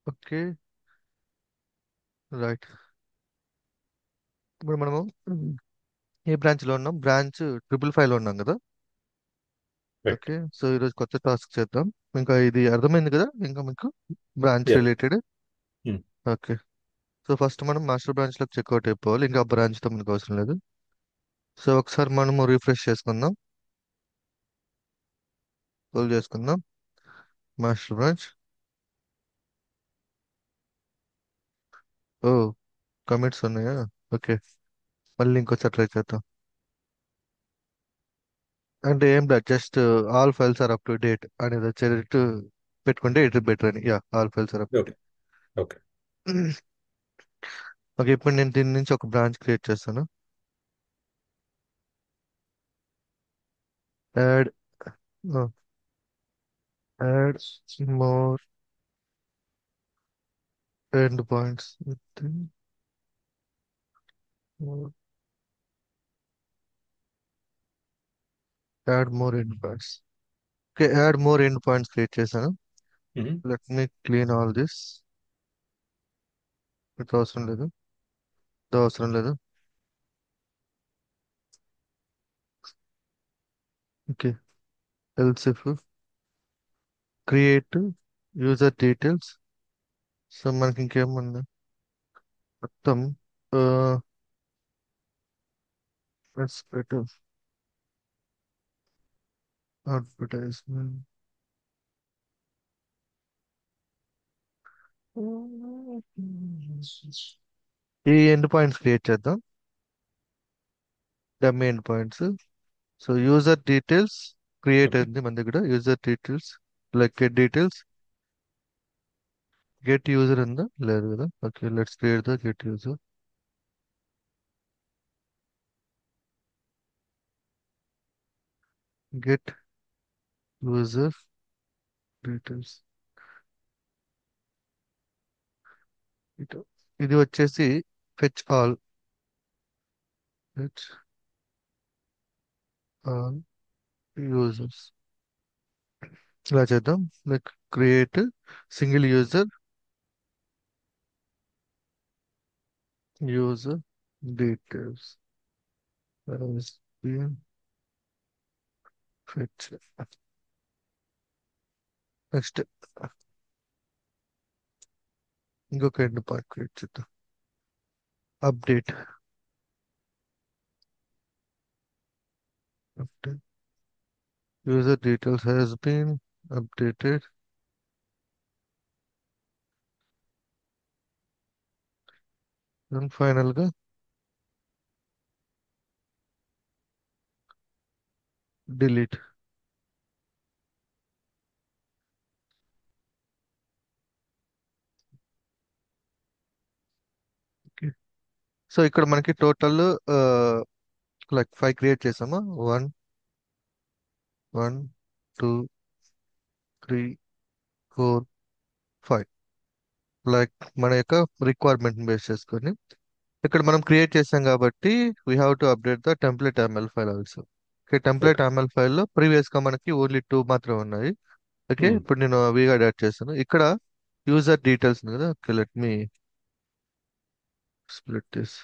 Okay. Right. ఇప్పుడు మనము ఏ branch లో ఉన్నాం? బ్రాంచ్ 555 లో ఉన్నాం కదా. రైట్. ఓకే, సో ఈరోజు కొత్త టాస్క్ చేద్దాం. ఇంకా ఇది అర్థమైంది కదా ఇంకా మీకు? Branch yeah. Related. Okay. So first మనం మాస్టర్ బ్రాంచ్ లోకి చెక్అవుట్ అయిపోవాలి. ఇంకా బ్రాంచ్ తో మనకు అవసరం లేదు. సో ఒకసారి మనము రిఫ్రెష్ చేసుకుందాం. కాల్ చేసుకుందాం మాస్టర్ బ్రాంచ్. ఓ, కమిట్స్ ఉన్నాయా? ఓకే, మళ్ళీ ఇంకోసారి ట్రై చేద్దాం. అంటే ఏం లేదు, just all files are up to date అనేది వచ్చేటట్టు పెట్టుకుంటే ఇట్ బెటర్ అని. Yeah, all files are up to okay. Date. Okay. Okay, ఇప్పుడు నేను దీని నుంచి ఒక బ్రాంచ్ క్రియేట్ చేస్తాను. Add add more end points. Add more end points. Okay, add more end points create చేశాను. Let me clean all this. ఇది అవసరం లేదు, ఇది అవసరం లేదు. Okay, else if create user details. So మనకి ఇంకేముంది మొత్తం? అడ్వర్టైజ్మెంట్. ఈ ఎండ్ పాయింట్స్ క్రియేట్ చేద్దాం. Dummy end points. So user details create okay. అయింది మన దగ్గర. User details like get details. Get user ఉందా? లేదు కదా. Okay, let's create the get user. Get user details. ఇది వచ్చేసి fetch all. Fetch all users. ఇలా చేద్దాం. Like create single user, user details has been fetched. Next ఇంకొక end point create చేద్దాం. Update. Update user details has been updated. And final గా delete. So ఇక్కడ మనకి total like 5 create చేసామా? 1, 1, 2, 3, 4, 5. Like మన యొక్క రిక్వైర్మెంట్ బేస్ చేసుకొని ఇక్కడ మనం క్రియేట్ చేసాం కాబట్టి we have to update the template ML file also. Okay, template okay. ML ఫైల్లో ప్రీవియస్ గా మనకి ఓన్లీ 2 మాత్రమే ఉన్నాయి. ఓకే, ఇప్పుడు నేను అవిగా యాడ్ చేస్తాను. ఇక్కడ యూజర్ డీటెయిల్స్ ఉంది కదా. Okay, let me split this.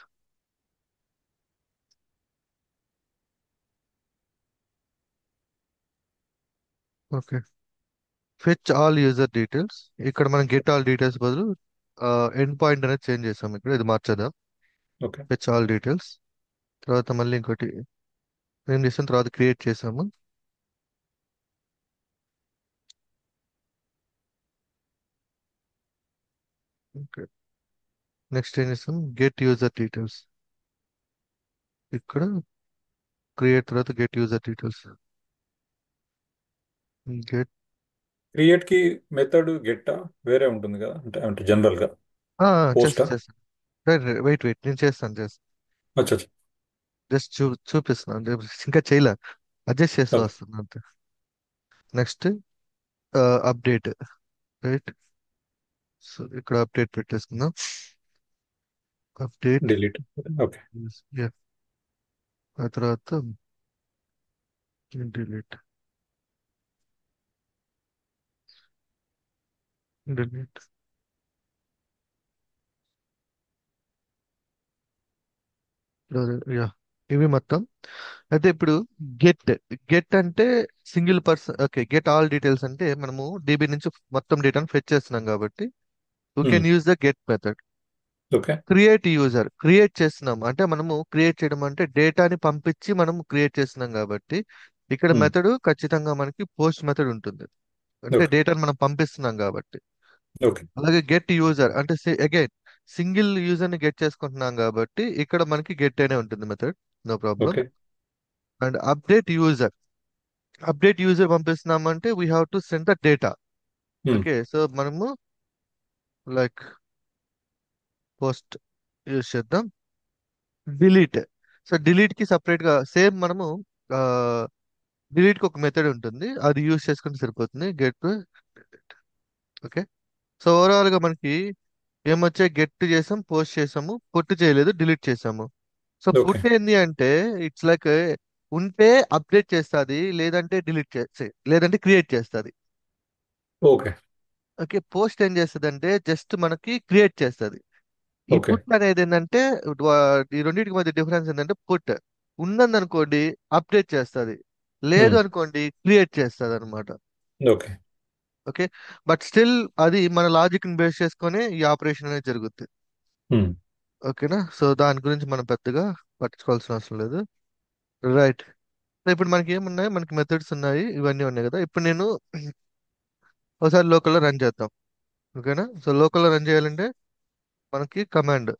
Okay, fetch all user details. ఇక్కడ మనం గెట్ ఆల్ డీటెయిల్స్ బదులు ఎండ్ పాయింట్ అనేది చేంజ్ చేసాం. ఇక్కడ ఇది మార్చేద్దాం. ఓకే. Fetch all details. తర్వాత మళ్ళీ ఇంకోటి ఏం చేసాం, తర్వాత క్రియేట్ చేసాము. ఓకే, నెక్స్ట్ ఏం చేసాం, గెట్ యూజర్ డీటెయిల్స్. ఇక్కడ క్రియేట్ తర్వాత get user details. Get create కి మెథడ్ గెట్టా వేరే ఉంటుంది కదా, అంటే అంటే జనరల్ గా పోస్టా? చేస్తాను చేస్తాను. వెయిట్ వెయిట్, నేను చేస్తాను. అచ్చా అచ్చా. జస్ట్ చూపిస్తున్నాను. ఇంకా చేయలే, అడ్జస్ట్ చేస్తూ ఓకే. వస్తుంది అంతే. Next update. రైట్. సో ఇక్కడ అప్డేట్ పెట్టేసుకుందాం. అప్డేట్. డిలీట్. ఓకే. ఆ తర్వాత డిలీట్. డిలీట్. యా, ఇవి మొత్తం. అయితే ఇప్పుడు గెట్ గెట్ అంటే single person. Okay, get all details అంటే మనము DB నుంచి మొత్తం డేటాను ఫెచ్ చేస్తున్నాం కాబట్టి we um, can use the get method. Okay. Create user create చేస్తున్నాం అంటే మనము క్రియేట్ చేయడం అంటే డేటాని పంపించి మనము క్రియేట్ చేస్తున్నాం కాబట్టి ఇక్కడ ఉమ్, మెథడ్ ఖచ్చితంగా మనకి పోస్ట్ మెథడ్ ఉంటుంది. అంటే ఓకే. డేటాను మనం పంపిస్తున్నాం కాబట్టి. ఓకే. అలాగే గెట్ యూజర్ అంటే అగైన్ సింగిల్ యూజర్ ని గెట్ చేసుకుంటున్నాం కాబట్టి ఇక్కడ మనకి గెట్ అనే ఉంటుంది method. No problem. Okay. And update user పంపిస్తున్నామంటే we have to send the data. Um, okay, so మనము లైక్ పోస్ట్ యూజ్ చేద్దాం. డిలీట్. సో డిలీట్ కి సపరేట్ గా సేమ్ మనము డిలీట్ కి ఒక మెథడ్ ఉంటుంది, అది యూజ్ చేసుకుంటే సరిపోతుంది. గెట్. ఓకే, సో ఓవరాల్ గా మనకి ఏమొచ్చాయి? గెట్ చేసాం, పోస్ట్ చేసాము, పుట్ చేయలేదు, డిలీట్ చేసాము. So okay. పుట్ ఏంది అంటే ఇట్స్ లైక్ ఉంటే అప్డేట్ చేస్తుంది, లేదంటే డిలీట్ చేస్తే, లేదంటే క్రియేట్ చేస్తుంది. ఓకే. ఓకే, పోస్ట్ ఏం చేస్తుంది అంటే జస్ట్ మనకి క్రియేట్ చేస్తుంది. ఈ ఓకే. పుట్ అనేది ఏంటంటే ఈ రెండింటికి మధ్య డిఫరెన్స్ ఏంటంటే పుట్ ఉన్నదనుకోండి అప్డేట్ చేస్తుంది, లేదు ఉమ్, అనుకోండి క్రియేట్ చేస్తుంది అనమాట. ఓకే. ఓకే, బట్ స్టిల్ అది మన లాజిక్ ని బేస్ చేసుకొని ఈ ఆపరేషన్ అనేది జరుగుతుంది. ఉమ్, ఓకేనా, సో దాని గురించి మనం పెద్దగా పట్టించుకోవాల్సిన అవసరం లేదు. రైట్. ఇప్పుడు మనకి ఏమున్నాయి? మనకి మెథడ్స్ ఉన్నాయి, ఇవన్నీ ఉన్నాయి కదా. ఇప్పుడు నేను ఒకసారి లోకల్లో రన్ చేద్దాం. ఓకేనా, సో లోకల్లో రన్ చేయాలంటే మనకి command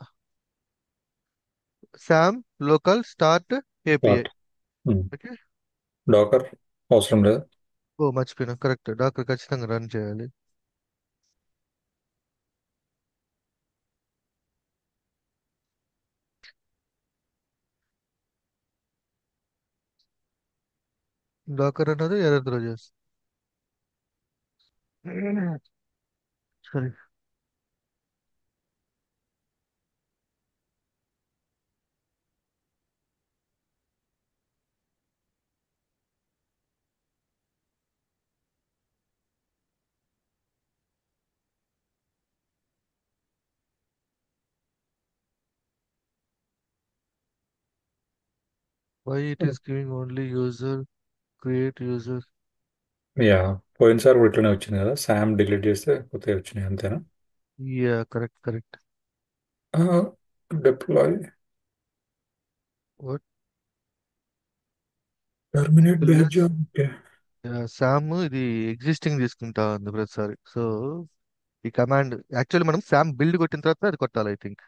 SAM local start API. Start. Um, okay. Docker అవసరం లేదు. ఓ మర్చిపోయినా, కరెక్ట్, డాక్టర్ ఖచ్చితంగా రన్ చేయాలి. డాకర్ అన్నది ఎర్రర్ త్రో చేస్తుంది. సరే. Why it is giving only user create user. Yeah, పోయినసారి కూడా ఇట్లనే వచ్చింది కదా, శామ్ డిలీట్ చేస్తే కొత్తవి వచ్చినాయి అంతేనా? Yeah, correct correct. Deploy what? Terminate batch job. Okay. SAM ఇది ఎగ్జిస్టింగ్ తీసుకుంటా ఉంది ప్రతిసారి. సో ఈ కమాండ్ యాక్చువల్లీ మనం సామ్ బిల్డ్ కొట్టిన తర్వాత అది కొట్టాలి I think.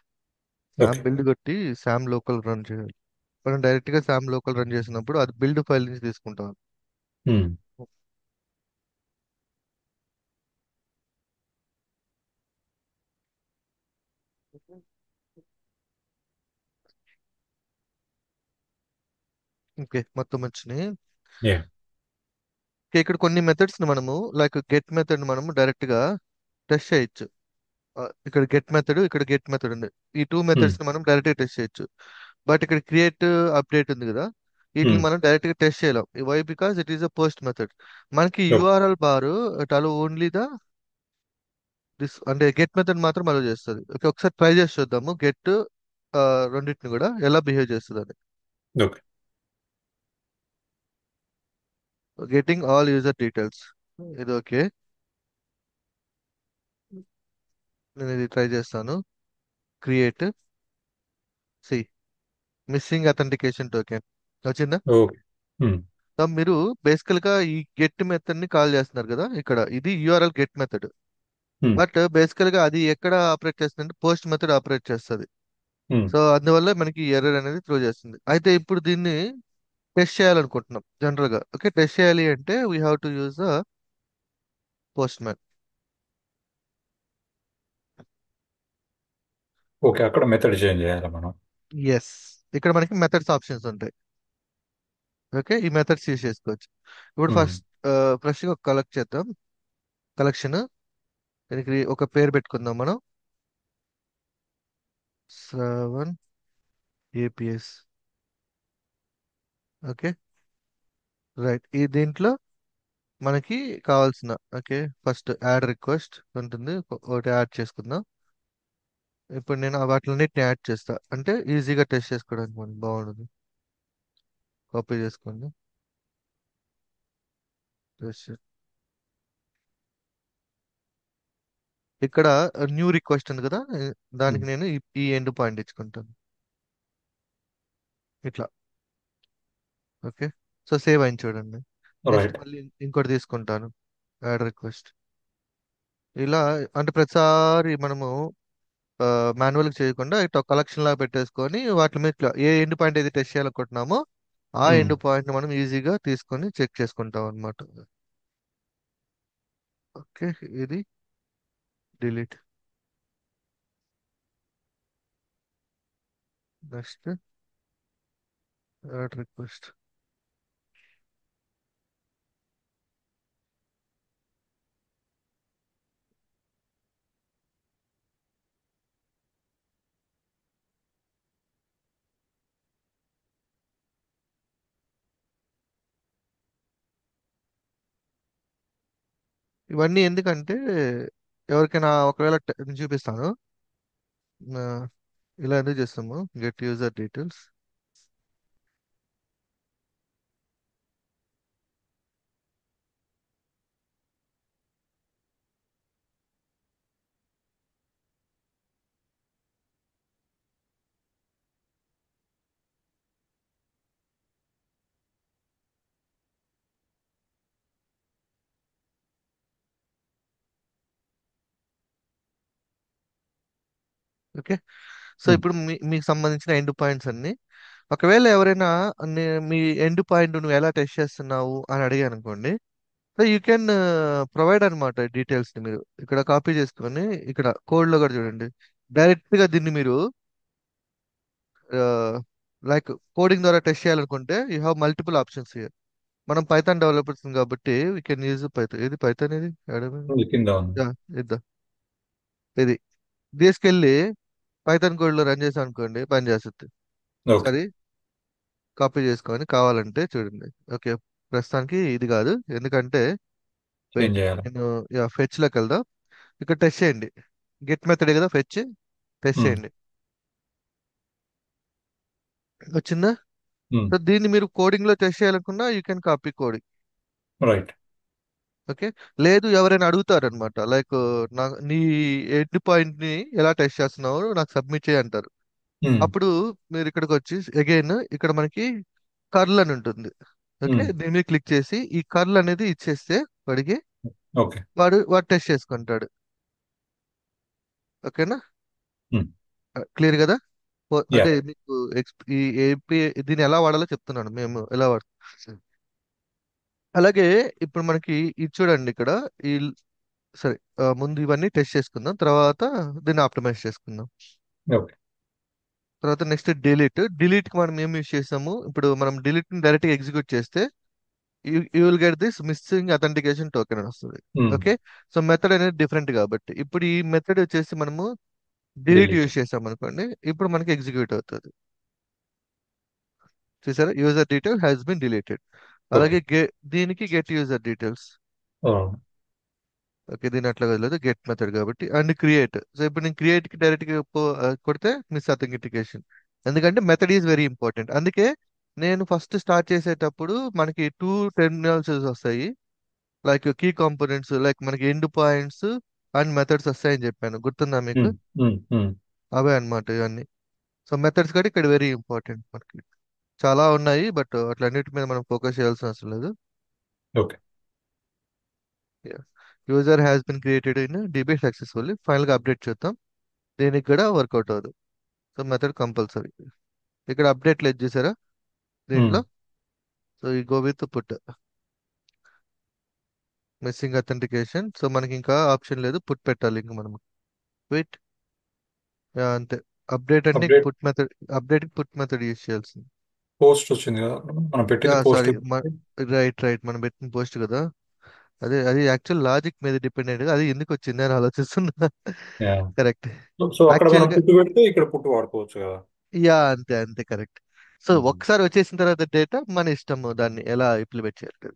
SAM okay. Build కొట్టి సామ్ లోకల్ రన్ చేయాలి. మనం డైరెక్ట్ గా సామ్ లోకల్ రన్ చేసినప్పుడు అది బిల్డ్ ఫైల్ నుంచి తీసుకుంటాం. ఉమ్, ఓకే, మొత్తం వచ్చినాయి. యా. ఓకే, ఇక్కడ కొన్ని మెథడ్స్ ని మనము లైక్ గెట్ మెథడ్ మనము డైరెక్ట్ గా టెస్ట్ చేయొచ్చు. ఇక్కడ గెట్ మెథడ్, ఇక్కడ గెట్ మెథడ్ ఉంది. ఈ టూ ఉమ్, మెథడ్స్ ని మనం డైరెక్ట్ గా టెస్ట్ చేయొచ్చు. బట్ ఇక్కడ క్రియేట్ అప్డేట్ ఉంది కదా, వీటిని ఉమ్, మనం డైరెక్ట్ గా టెస్ట్ చేయలేం. Why? Because it is a post method. మనకి okay. URL bar allow only the this అంటే గెట్ మెథడ్ మాత్రం అలో చేస్తుంది. ఓకే, ఒకసారి ట్రై చేసి చూద్దాము గెట్ రెండింటిని కూడా ఎలా బిహేవ్ చేస్తుంది అని. Okay. Getting all user details, ఇది ఓకే. నేను ఇది ట్రై చేస్తాను. Create see missing authentication token వచ్చిందా? ఓకే. ఉమ్, సో మీరు బేసికల్ గా ఈ గెట్ మెథడ్ ని కాల్ చేస్తున్నారు కదా, ఇక్కడ ఇది URL get method. Um, but బేసికల్ గా అది ఎక్కడ ఆపరేట్ చేస్తుంది? పోస్ట్ మెథడ్ ఆపరేట్ చేస్తుంది. ఉమ్, సో అందువల్ల మనకి ఎర్రర్ అనేది త్రో చేస్తుంది. అయితే ఇప్పుడు దీన్ని టెస్ట్ చేయాలనుకుంటున్నాం జనరల్ గా. ఓకే, టెస్ట్ చేయాలి అంటే we have to use the post man. Okay. అక్కడ మెథడ్ చేంజ్ చేయాలి మనం. ఎస్, ఇక్కడ మనకి మెథడ్స్ ఆప్షన్స్ ఉంటాయి. ఓకే, ఈ మెథడ్స్ యూజ్ చేసుకోవచ్చు. ఇప్పుడు ఉమ్, ఫ్రెష్ గా కలెక్ట్ చేద్దాం. కలెక్షన్, దీనికి ఒక పేరు పెట్టుకుందాం మనం. 7 APS. Okay, right. ఈ దీంట్లో మనకి కావాల్సిన ఓకే ఫస్ట్ యాడ్ రిక్వెస్ట్ ఉంటుంది, ఒకటి యాడ్ చేసుకుందాం. ఇప్పుడు నేను వాటిలన్నిటిని యాడ్ చేస్తా, అంటే ఈజీగా టెస్ట్ చేసుకోవడానికి మనకి బాగుంటుంది. కాపీ చేసుకోండి. టెస్ట్. ఇక్కడ న్యూ రిక్వెస్ట్ ఉంది కదా, దానికి నేను ఈ ఎండ్ పాయింట్ ఇచ్చుకుంటాను ఇట్లా. ఓకే. సో సేవ్ అయింది చూడండి. Next right. మళ్ళీ ఇంకోటి తీసుకుంటాను, యాడ్ రిక్వెస్ట్. ఇలా అంటే ప్రతిసారి మనము మాన్యువల్గా చేయకుండా ఇట్లా కలెక్షన్ లాగా పెట్టేసుకొని వాటి మీద ఏ ఎండ్ పాయింట్ అయితే టెస్ట్ చేయాలనుకుంటున్నామో ఆ ఎండ్ పాయింట్ మనం ఈజీగా తీసుకొని చెక్ చేసుకుంటాం అనమాట. ఓకే. ఇది డిలీట్. Next add request. ఇవన్నీ ఎందుకంటే ఎవరికైనా ఒకవేళ నేను చూపిస్తాను. ఆ, ఇలా ఎందుకు చేస్తాము, get user details. Okay. So ఇప్పుడు మీకు సంబంధించిన ఎండ్ పాయింట్స్ అన్ని, ఒకవేళ ఎవరైనా మీ ఎండ్ పాయింట్ నువ్వు ఎలా టెస్ట్ చేస్తున్నావు అని అడిగాను అనుకోండి, సో యూ కెన్ ప్రొవైడ్ అనమాట డీటెయిల్స్ ని మీరు ఇక్కడ కాపీ చేసుకొని ఇక్కడ కోడ్ లో కూడా చూడండి. డైరెక్ట్ గా దీన్ని మీరు లైక్ కోడింగ్ ద్వారా టెస్ట్ చేయాలనుకుంటే you have multiple options here. మనం పైథాన్ డెవలపర్స్ కాబట్టి వీ కెన్ యూజ్ పైథాన్. ఇది పైథాన్, ఇది కింద ఉంది. ఇద్దాం. ఇది తీసుకెళ్ళి పైథాన్ కోడ్ లో రన్ చేసాం అనుకోండి, పని చేస్తుంది. ఓకే. సరే, కాపీ చేసుకొని కావాలంటే చూడండి. ఓకే. ప్రస్తుతానికి ఇది కాదు, ఎందుకంటే చేంజ్ వెయిట్, చేయాలి. నేను ఫెచ్ లోకి వెళ్దాం. ఇక్కడ టెస్ట్ చేయండి. గెట్ మెథడ్ కదా ఫెచ్. టెస్ట్ చేయండి. వచ్చిందా? సో దీన్ని మీరు కోడింగ్ లో టెస్ట్ చేయాలనుకున్నా you can copy coding. Right. Okay. లేదు ఎవరైనా అడుగుతారనమాట, లైక్ నీ ఎండ్ పాయింట్ ని ఎలా టెస్ట్ చేస్తున్నావు నాకు సబ్మిట్ చేయి అంటారు. అప్పుడు మీరు ఇక్కడికి వచ్చి అగైన్ ఇక్కడ మనకి కర్ల్ అని ఉంటుంది. ఓకే. దీని మీద క్లిక్ చేసి ఈ కర్ల్ అనేది ఇచ్చేస్తే వాడికి, ఓకే. వాడు టెస్ట్ చేసుకుంటాడు. ఓకేనా? క్లియర్ కదా? యా. అంటే మీకు ఈ ఏపీ దీన్ని ఎలా వాడాలో చెప్తున్నాను, మేము ఎలా వాడతాం. అలాగే ఇప్పుడు మనకి ఇది చూడండి ఇక్కడ ఈ, సరే, ముందు ఇవన్నీ టెస్ట్ చేసుకుందాం, తర్వాత దీన్ని ఆప్టిమైజ్ చేసుకుందాం. ఓకే. తర్వాత నెక్స్ట్ డిలీట్ కి మనం ఏం యూస్ చేసాము, ఇప్పుడు మనం డిలీట్ ని డైరెక్ట్ గా ఎగ్జిక్యూట్ చేస్తే you will get this missing authentication token అని వస్తుంది. ఓకే. సో మెథడ్ అనేది డిఫరెంట్ కాబట్టి ఇప్పుడు ఈ మెథడ్ వచ్చేసి మనము డిలీట్ డిలీట్. యూస్ చేసాం అనుకోండి, ఇప్పుడు మనకి ఎగ్జిక్యూట్ అవుతుంది. చూసారా, user detail has been deleted. Okay. అలాగే దీనికి గెట్ యూజర్ డీటెయిల్స్. ఓకే. దీని అట్లా కదలేదు, గెట్ మెథడ్ కాబట్టి. And create. సో ఇప్పుడు నేను క్రియేట్ కి డైరెక్ట్ గా కొడితే మిస్ అథెంటికేషన్. ఎందుకంటే మెథడ్ ఈజ్ వెరీ ఇంపార్టెంట్. అందుకే నేను ఫస్ట్ స్టార్ట్ చేసేటప్పుడు మనకి టూ టెర్మినల్స్ వస్తాయి, లైక్ కీ కాంపోనెంట్స్, లైక్ మనకి ఎండ్ పాయింట్స్ అండ్ మెథడ్స్ వస్తాయని చెప్పాను, గుర్తుందా మీకు? అవే అన్నమాట ఇవన్నీ. సో మెథడ్స్ కూడా ఇక్కడ వెరీ ఇంపార్టెంట్ మనకి. చాలా ఉన్నాయి బట్ అట్లన్నిటి మీద మనం ఫోకస్ చేయాల్సిన అవసరం లేదు. Okay. User has been created in dB successfully. Final గా అప్డేట్ చేద్దాం. దీనికి కూడా వర్కౌట్ అవ్వదు. So method compulsory. ఇక్కడ అప్డేట్ లేదు చేసారా దీంట్లో? సో ఈ go with put missing authentication. So మనకి ఇంకా ఆప్షన్ లేదు, పుట్ పెట్టాలి ఇంక మనం. వెయిట్. అంతే. అప్డేట్ అంటే update. Put method, update put method use చేయాల్సింది. పోస్ట్ వచ్చింది కదా, మనం పెట్టింది పోస్ట్. సారీ, రైట్ రైట్, మనం పెట్టిన పోస్ట్ కదా. అదే అది యాక్చువల్ లాజిక్ మీద డిపెండ్ అయ్యేది, అది ఎందుకు వచ్చింది అని ఆలోచిస్తున్నా. కరెక్ట్. సో అక్కడ మనం యాక్చువల్ గా పుట్టు పెడితే ఇక్కడ పుట్టు వాడుకోవచ్చు కదా. అంతే అంతే కరెక్ట్. సో ఉమ్. ఒక్కసారి వచ్చేసిన తర్వాత డేటా మన ఇష్టము దాన్ని ఎలా ఇంప్లిమెంట్ చేయాలి.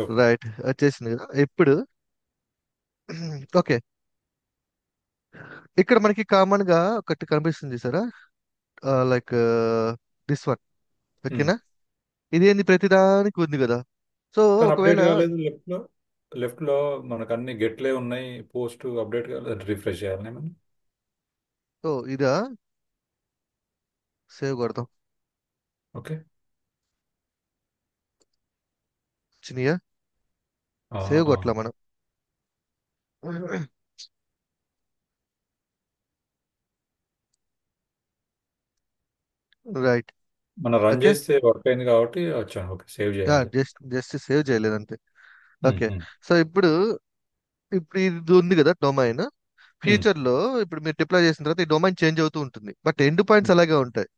ఓకే. రైట్. వచ్చేసింది కదా ఇప్పుడు. ఓకే. ఇక్కడ మనకి కామన్ గా ఒకటి కనిపిస్తుంది సారా, లైక్ దిస్ వన్. ఉమ్. ఓకేనా? ఇదేంది ప్రతిదానికి ఉంది కదా. సో కానీ ఒకవేళ, అప్డేట్ కాలేదు లెఫ్ట్లో. లెఫ్ట్లో మనకు అన్ని గెట్లే ఉన్నాయి, పోస్ట్ అప్డేట్ కాలేదు, రిఫ్రెష్ చేయాలి మనం. సో ఇదా, సేవ్ కొడదాం. ఓకే. చినియా, ఆ, సేవ్ ఆ. కొట్టలా మనం. రైట్. మనం రన్ ఓకే. చేస్తే వర్క్ అయింది కాబట్టి వచ్చాను. ఓకే, సేవ్ చేయాలి. జస్ట్ జస్ట్ సేవ్ చేయలేదు అంతే. ఉమ్, ఓకే. ఉమ్, సో ఇప్పుడు, ఇప్పుడు ఇది ఉంది కదా డొమైన్. ఉమ్. ఫ్యూచర్ లో ఇప్పుడు మీరు డిప్లాయ్ చేసిన తర్వాత ఈ డొమైన్ చేంజ్ అవుతూ ఉంటుంది, బట్ ఎండ్ పాయింట్స్ ఉమ్. అలాగే ఉంటాయి.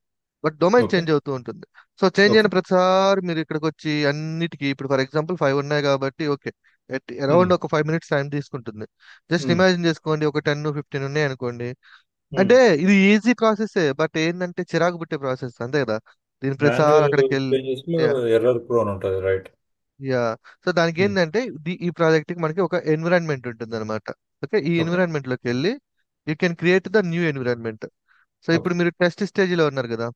But domain okay. చేంజ్ అవుతూ ఉంటుంది. సో చేంజ్ అయిన ఓకే. ప్రతిసారి మీరు ఇక్కడికి వచ్చి అన్నిటికీ, ఇప్పుడు ఫర్ ఎగ్జాంపుల్ 5 ఉన్నాయి కాబట్టి ఓకే, ఉమ్, అరౌండ్ ఒక 5 minutes టైం తీసుకుంటుంది. జస్ట్ ఉమ్, ఇమాజిన్ చేసుకోండి, ఒక 10 15 ఉన్నాయి అనుకోండి. ఉమ్. అంటే ఇది ఈజీ ప్రాసెసే, బట్ ఏంటంటే చిరాకు పుట్టే ప్రాసెస్ అంతే కదా. దీని ప్రతిసారి మాన్యువల్ అక్కడికి వెళ్ళి, చేంజెస్ లో ఎర్రర్ ప్రోన్ ఉంటుంది, రైట్. యా. సో దానికి ఏంటంటే ఈ ప్రాజెక్ట్ కి మనకి ఒక ఎన్విరాన్మెంట్ ఉంటుంది అనమాట. ఓకే, ఈ ఓకే. ఎన్విరాన్మెంట్ లోకి వెళ్ళి you can create the new environment. So okay. ఇప్పుడు మీరు టెస్ట్ స్టేజ్ లో ఉన్నారు కదా.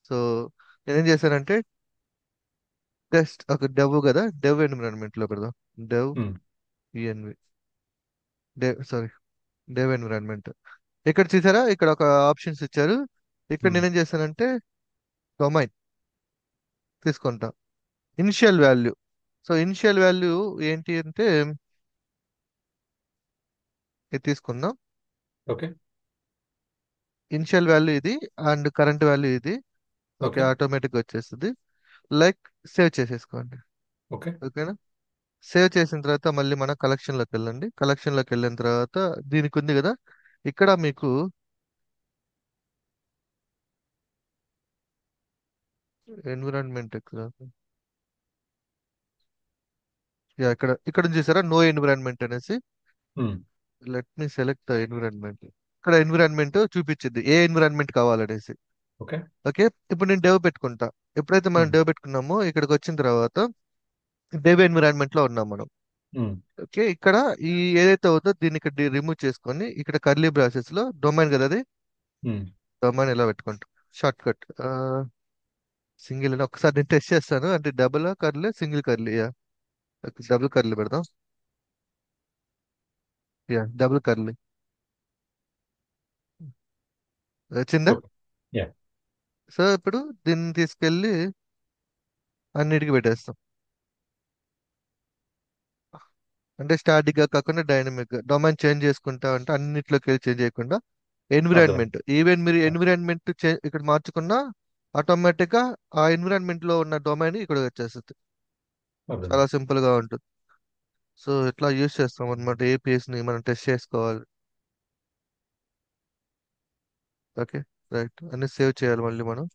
సో నేనేం చేశానంటే, టెస్ట్ ఒక డెవ్ కదా, డెవ్ ఎన్విరాన్మెంట్ లో పెడదాం. Dev ENV, dev sorry, dev environment. ఇక్కడ చూసారా, ఇక్కడ ఒక ఆప్షన్స్ ఇచ్చారు. ఇక్కడ నేనేం చేశానంటే డొమైన్ తీసుకుంటా, initial value. So initial value ఏంటి అంటే ఇది తీసుకుందాం. ఓకే. ఇనిషియల్ వాల్యూ ఇది, అండ్ కరెంట్ వాల్యూ ఇది. Okay, okay. ఆటోమేటిక్గా వచ్చేస్తుంది. లైక్ సేవ్ చేసేసుకోండి. ఓకే. ఓకేనా? సేవ్ చేసిన తర్వాత మళ్ళీ మన కలెక్షన్లోకి వెళ్ళండి. కలెక్షన్లోకి వెళ్ళిన తర్వాత దీనికి ఉంది కదా, ఇక్కడ మీకు ఎన్విరాన్మెంట్ ఎక్కడ, యా ఇక్కడ ఇక్కడ ఉంది చూసారా, నో ఎన్విరాన్మెంట్ అనేసి. Let me select the environment. ఇక్కడ ఎన్విరాన్మెంట్ చూపించింది ఏ ఎన్విరాన్మెంట్ కావాలనేసి. ఓకే. ఓకే, ఇప్పుడు నేను డెవ్ పెట్టుకుంటా. ఎప్పుడైతే మనం డెవ్ పెట్టుకున్నామో ఇక్కడికి వచ్చిన తర్వాత డెవ్ ఎన్విరాన్మెంట్ లో ఉన్నాం మనం. ఓకే, ఇక్కడ ఈ ఏదైతే అవుతుందో దీన్ని ఇక్కడ రిమూవ్ చేసుకొని ఇక్కడ కర్లీ బ్రాసెస్ లో డొమైన్ కదా అది, డొమైన్ ఎలా పెట్టుకుంటాం. షార్ట్ కట్ సింగిల్ అని ఒకసారి నేను టెస్ట్ చేస్తాను, అంటే double curly single curly. Yeah, double curly పెడదాం. యా, డబుల్ కర్లీ వచ్చిందా? ఓకే. యా. సో ఇప్పుడు దీన్ని తీసుకెళ్ళి అన్నిటికీ పెట్టేస్తాం. అంటే స్టాటిక్ గా కాకుండా డైనమిక్ గా డొమైన్ చేంజ్ చేసుకుంటా, అంటే అన్నిట్లోకి వెళ్ళి చేంజ్ చేయకుండా అర్థం. ఎన్విరాన్మెంట్, ఈవెన్ మీరు ఎన్విరాన్మెంట్ ఇక్కడ మార్చుకున్నా ఆటోమేటిక్ గా ఆ ఎన్విరాన్మెంట్ లో ఉన్న డొమైన్ ఇక్కడ వచ్చేస్తుంది. అర్థం. చాలా సింపుల్ గా ఉంటుంది. సో ఇట్లా యూస్ చేస్తాం అనమాట ఏపీఎస్ ని మనం టెస్ట్ చేసుకోవాలి. ఓకే, రైట్, అన్ని సేవ్ చేయాలి మళ్ళీ మనం.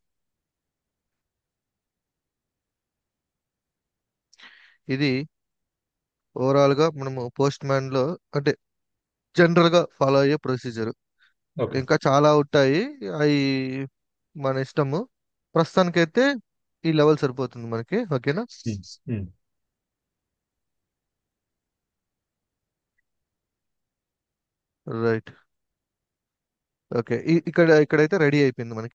ఇది ఓవరాల్ గా మనము పోస్ట్ మ్యాన్ లో అంటే జనరల్ గా ఫాలో అయ్యే ప్రొసీజర్. ఓకే. ఇంకా చాలా ఉంటాయి, అవి మన ఇష్టము. ప్రస్తుతానికైతే ఈ లెవెల్ సరిపోతుంది మనకి. ఓకేనా? రైట్. ఓకే, ఇక్కడైతే రెడీ అయిపోయింది మనకి.